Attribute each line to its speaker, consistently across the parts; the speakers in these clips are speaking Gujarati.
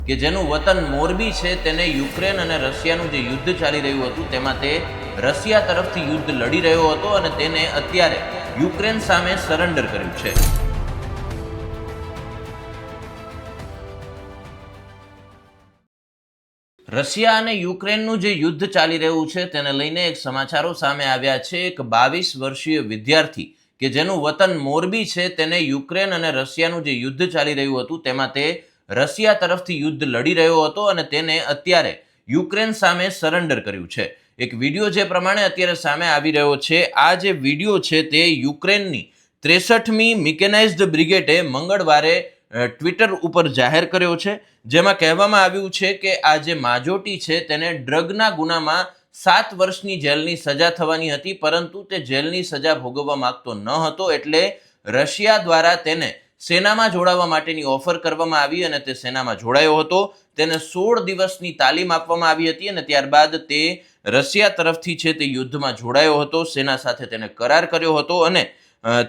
Speaker 1: કે જેનું વતન મોરબી છે તેને યુક્રેન અને રશિયાનું જે યુદ્ધ ચાલી રહ્યું હતું તેમાં તે રશિયા તરફથી યુદ્ધ લડી રહ્યો હતો અને તેને અત્યારે યુક્રેન સામે સરેન્ડર કર્યું છે। રશિયા અને યુક્રેનનું જે યુદ્ધ ચાલી રહ્યું છે તેને લઈને એક સમાચારો સામે આવ્યા છે। એક 22 વર્ષીય વિદ્યાર્થી કે જેનું વતન મોરબી છે તેને યુક્રેન અને રશિયાનું જે યુદ્ધ ચાલી રહ્યું હતું તેમાં તે રશિયા તરફથી યુદ્ધ લડી રહ્યો હતો અને તેને અત્યારે યુક્રેન સામે સરેન્ડર કર્યું છે। એક વિડીયો જે પ્રમાણે અત્યારે સામે આવી રહ્યો છે, આ જે વિડીયો છે તે યુક્રેનની 63મી મિકેનાઇઝ્ડ બ્રિગેડે મંગળવારે ટ્વિટર ઉપર જાહેર કર્યો છે, જેમાં કહેવામાં આવ્યું છે કે આ જે માજોટી છે તેને ડ્રગના ગુનામાં 7 વર્ષની જેલની સજા થવાની હતી, પરંતુ તે જેલની સજા ભોગવવા માંગતો ન હતો, એટલે રશિયા દ્વારા તેને સેનામાં જોડાવા માટેની ઓફર કરવામાં આવી અને તે સેનામાં જોડાયો હતો। તેને 16 દિવસની તાલીમ આપવામાં આવી હતી અને ત્યારબાદ તે રશિયા તરફથી છે તે યુદ્ધમાં જોડાયો હતો, સેના સાથે તેને કરાર કર્યો હતો અને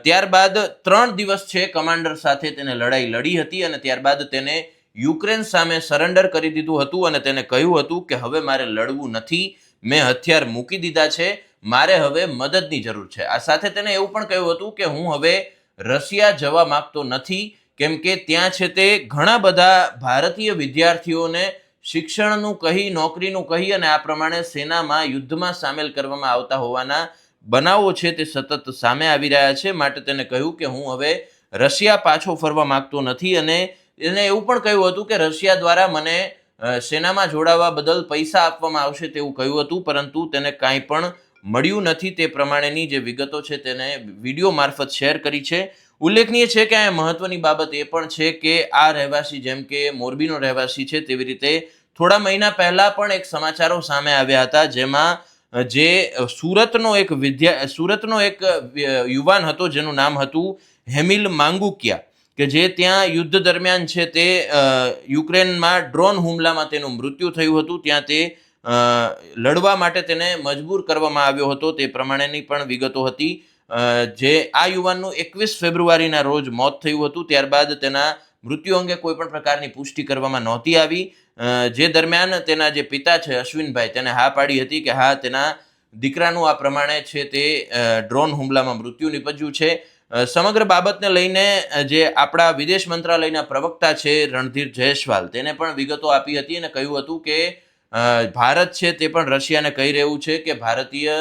Speaker 1: ત્યારબાદ 3 દિવસ છે કમાન્ડર સાથે તેને લડાઈ લડી હતી અને ત્યારબાદ તેને યુક્રેન સામે સરેન્ડર કરી દીધું હતું અને તેને કહ્યું હતું કે હવે મારે લડવું નથી, મેં હથિયાર મૂકી દીધા છે, મારે હવે મદદની જરૂર છે। આ સાથે તેને એવું પણ કહ્યું હતું કે હું હવે રશિયા જવા માંગતો નથી, કેમ કે ત્યાં છે તે ઘણા બધા ભારતીય વિદ્યાર્થીઓને શિક્ષણનું કહી, નોકરીનું કહી અને આ પ્રમાણે સેનામાં યુદ્ધમાં સામેલ કરવામાં આવતા હોવાના બનાવો છે તે સતત સામે આવી રહ્યા છે। માટે તેને કહ્યું કે હું હવે રશિયા પાછો ફરવા માંગતો નથી અને એને એવું પણ કહ્યું હતું કે રશિયા દ્વારા મને સેનામાં જોડાવા બદલ પૈસા આપવામાં આવશે તેવું કહ્યું હતું, પરંતુ તેને કાંઈ પણ મળ્યું નથી। તે પ્રમાણેની જે વિગતો છે તેને વિડીયો મારફત શેર કરી છે। ઉલ્લેખનીય છે કે આ મહત્વની બાબત એ પણ છે કે આ રહેવાસી જેમ કે મોરબીનો રહેવાસી છે તેવી રીતે થોડા મહિના પહેલા પણ એક સમાચારો સામે આવ્યા હતા, જેમાં જે સુરતનો એક યુવાન હતો જેનું નામ હતું હેમિલ માંગુકિયા, કે જે ત્યાં યુદ્ધ દરમિયાન છે તે યુક્રેનમાં ડ્રોન હુમલામાં તેનું મૃત્યુ થયું હતું, ત્યાં તે લડવા માટે તેને મજબૂર કરવામાં આવ્યો હતો, તે પ્રમાણેની પણ વિગતો હતી। જે આ યુવાનનું 21 ફેબ્રુઆરીના રોજ મોત થયું હતું, ત્યારબાદ તેના મૃત્યુ અંગે કોઈ પણ પ્રકારની પુષ્ટિ કરવામાં નહોતી આવી। જે દરમિયાન તેના જે પિતા છે અશ્વિનભાઈ, તેને હા પાડી હતી કે હા, તેના દીકરાનું આ પ્રમાણે છે તે ડ્રોન હુમલામાં મૃત્યુ નિપજ્યું છે। સમગ્ર બાબતને લઈને જે આપણા વિદેશ મંત્રાલયના પ્રવક્તા છે રણધીર જયસ્વાલ, તેને પણ વિગતો આપી હતી અને કહ્યું હતું કે ભારત છે તે પણ રશિયાને કહી રહ્યું છે કે ભારતીય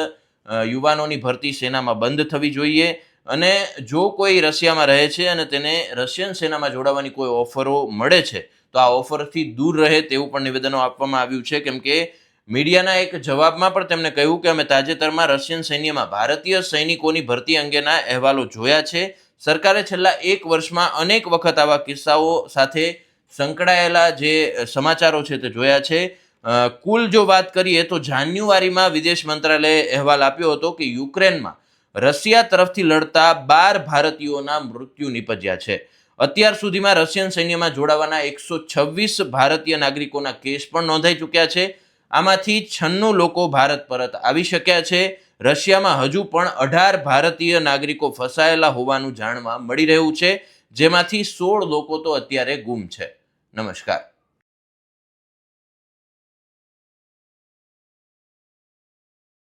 Speaker 1: યુવાનોની ભરતી સેનામાં બંધ થવી જોઈએ અને જો કોઈ રશિયામાં રહે છે અને તેને રશિયન સેનામાં જોડાવાની કોઈ ઓફરો મળે છે તો આ ઓફરથી દૂર રહે તેવું પણ નિવેદનો આપવામાં આવ્યું છે, કેમ કે મીડિયાના એક જવાબમાં પણ તેમણે કહ્યું કે અમે તાજેતરમાં રશિયન સૈન્યમાં ભારતીય સૈનિકોની ભરતી અંગેના અહેવાલો જોયા છે। સરકારે છેલ્લા 1 વર્ષમાં અનેક વખત આવા કિસ્સાઓ સાથે સંકળાયેલા જે સમાચારો છે તે જોયા છે। કુલ જો વાત કરીએ તો જાન્યુઆરીમાં વિદેશ મંત્રાલયે અહેવાલ આપ્યો હતો કે યુક્રેનમાં રશિયા તરફથી લડતા 12 ભારતીયોના મૃત્યુ નિપજ્યા છે। અત્યાર સુધીમાં રશિયન સૈન્યમાં જોડાવાના 126 ભારતીય નાગરિકોના કેસ પણ નોંધાઈ ચૂક્યા છે। આમાંથી 96 લોકો ભારત પરત આવી શક્યા છે। રશિયામાં હજુ પણ 18 ભારતીય નાગરિકો ફસાયેલા હોવાનું જાણવા મળી રહ્યું છે, જેમાંથી 16 લોકો તો અત્યારે ગુમ છે। નમસ્કાર।